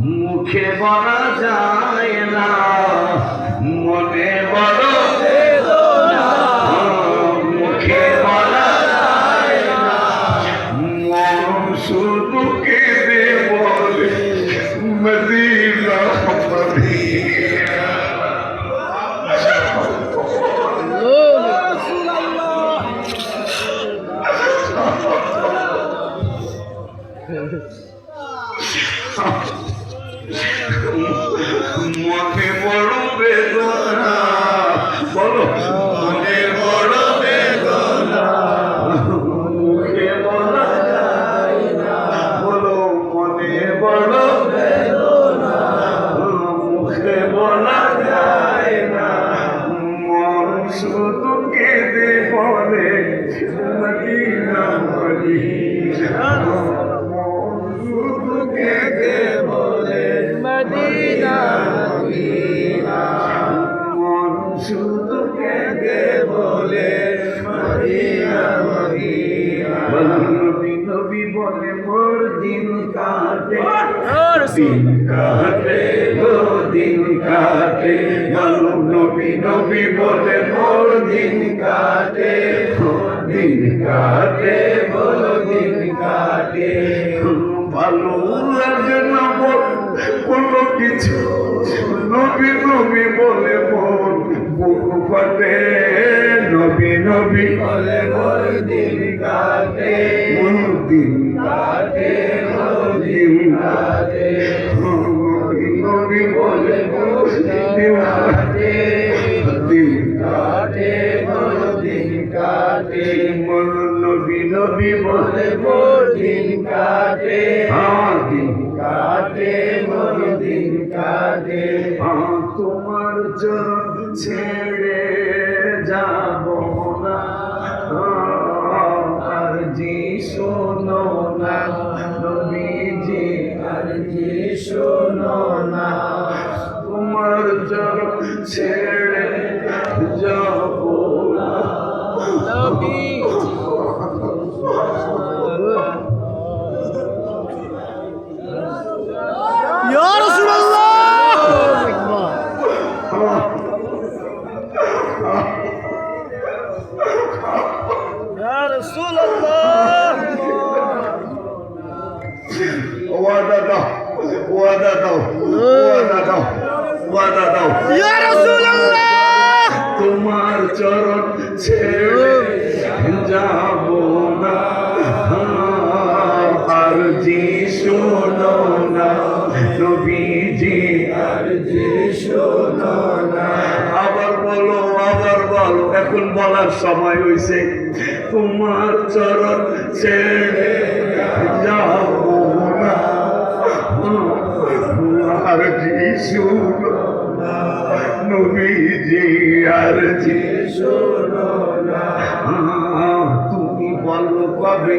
মুখে বলা যায় না, মনে বড় বেদনা, মুখে বলা যায় না, মন শুধু কেঁদে বলে মদিনা মদিনা। মনে বড় বেদনা, বলো মনে বড় বেদনা, মুখে বলা যায় না, বলো মনে বড় বেদনা, মুখে বলা যায় না, মন শুধু কেঁদে বলে মদিনা মদিনা, মন শুধু কেঁদে বলে মদিনা মদিনা, মন শুধু কেঁদে বলে মদিনা মদিনা। নবী নবী বলে মোর দিন কাটে, দিন কাটে গো দিন কাটে, নবী নবী বলে মোর দিন কাটে, দিন কাটে বলো দিন কাটে। ভালো লাগে না কোনো কিছু, নবী নবী বলে মন বুক ফাটে, নবী নবী বলে মোর দিন কাটে, দিন কাটে দিন কাটে, নবী নবী বলে মোর দিন কাটে, দিন কাটে দিন কাটে, মন নবী নবী বলে মোর দিন কাটে, দিন কাটে মোর দিন কাটে। তোমার চরণ ছেড়ে যাব না, আর জি শোনো না নবীজি, আর জি শোনো না, তোমার চরণ ছেড়ে যাব না নবী। ইয়া রাসূলুল্লাহ, ইয়া রাসূলুল্লাহ, ওয়াদা দাও, ওয়াদা দাও, ওয়াদা দাও, ওয়াদা দাও, ইয়া রাসূলুল্লাহ, তোমার চরণ ছেড়ে যাব না, আর জি শোনো না নবীজি, আর জি শোনো না। আবার বলো, আবার বলো, এখন বলার সময় হয়েছে। তোমার চরণ ছেড়ে যাব না, আর জি শোনো না নবীজি, আর জি শোনো না। তুমি বলো কবে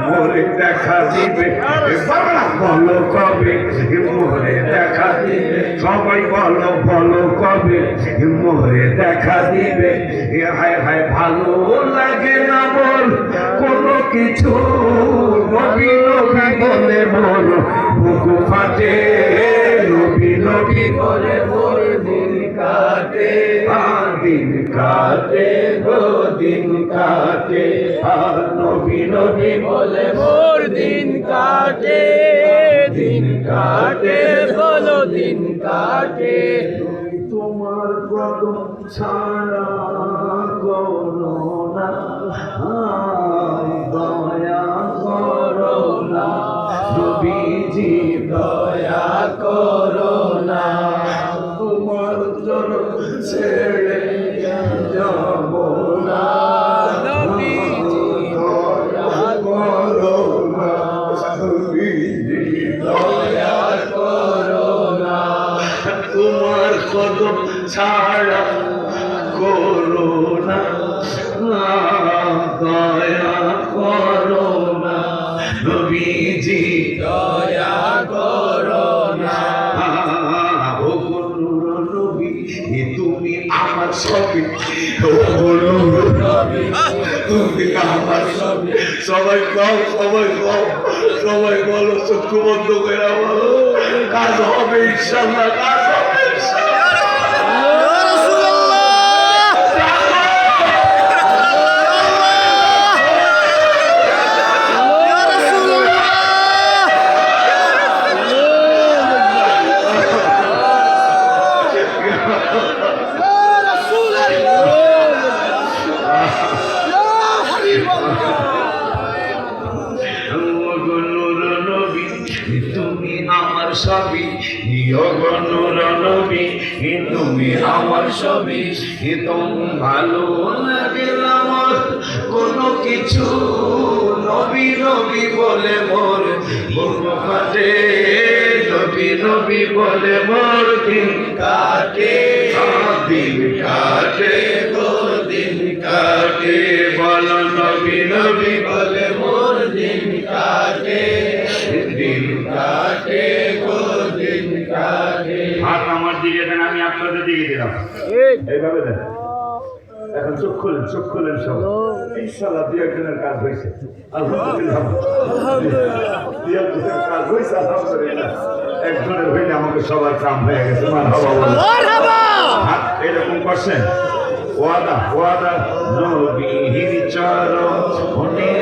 মোরে দেখা দিবে, বলো কবে মোরে দেখা দিবে, সবাই বলো বলো কবে মোরে দেখা দিবে। হায় হায় ভালো লাগে না বল কোনো কিছু, নবী নবী বলে মোর বুক ফাটে, নবী নবী বলে মোর দিন কাটে, দিন কাটে গো দিন কাটে, নবী নবী বলে মোর দিন কাটে, দিন কাটে বলো দিন কাটে। তোমার কদম ছাড়া করো না, দয়া করো না নবীজি, দয়া করো না, তোমার চরণ ছেড়ে যাব না নবীজি, দয়া করো না নবীজি, দয়া করো না, তোমার কদম ছাড়া করো না, দয়া করো না নবীজি, দয়া করো না। তুমি আমার সবই, তুমি আমার সবই, সবাই কও, সবাই কও। সবাই বলো চক্ষু বন্ধ করে বলো কাজ হবে ইনশাল্লাহ কাজ হবে ইয়া রাসূলুল্লাহ ইয়া রাসূলুল্লাহ তুমি আমার সবই নূর নবী তুমি আমার সবই তুমি ভালো লাগে আমার কোনো কিছু নবী নবী বলে মোর বুক ফাটে নবী নবী বলে মোর দিন কাটে দিন কাটে গো দিন কাটে বলো নবী নবী বলে মোর দিন কাটে দিন কাটে গো দিন কাটে হাত আমার দিকে দেন আমি আপনাদের দিকে দিলাম এইভাবে দেন এখন চোখ খোলেন সব ইনশাআল্লাহ দুই একজনের কাজ হয়েছে আলহামদুলিল্লাহ দুই একজনের কাজ হয়েছে আলহামদুলিল্লাহ একজনের হইলে আমাকে সবার কাম হয়ে গেছে মারহাবা বলেন মারহাবা হাত এরকম করছেন ওয়াদা নবীর চরণেতে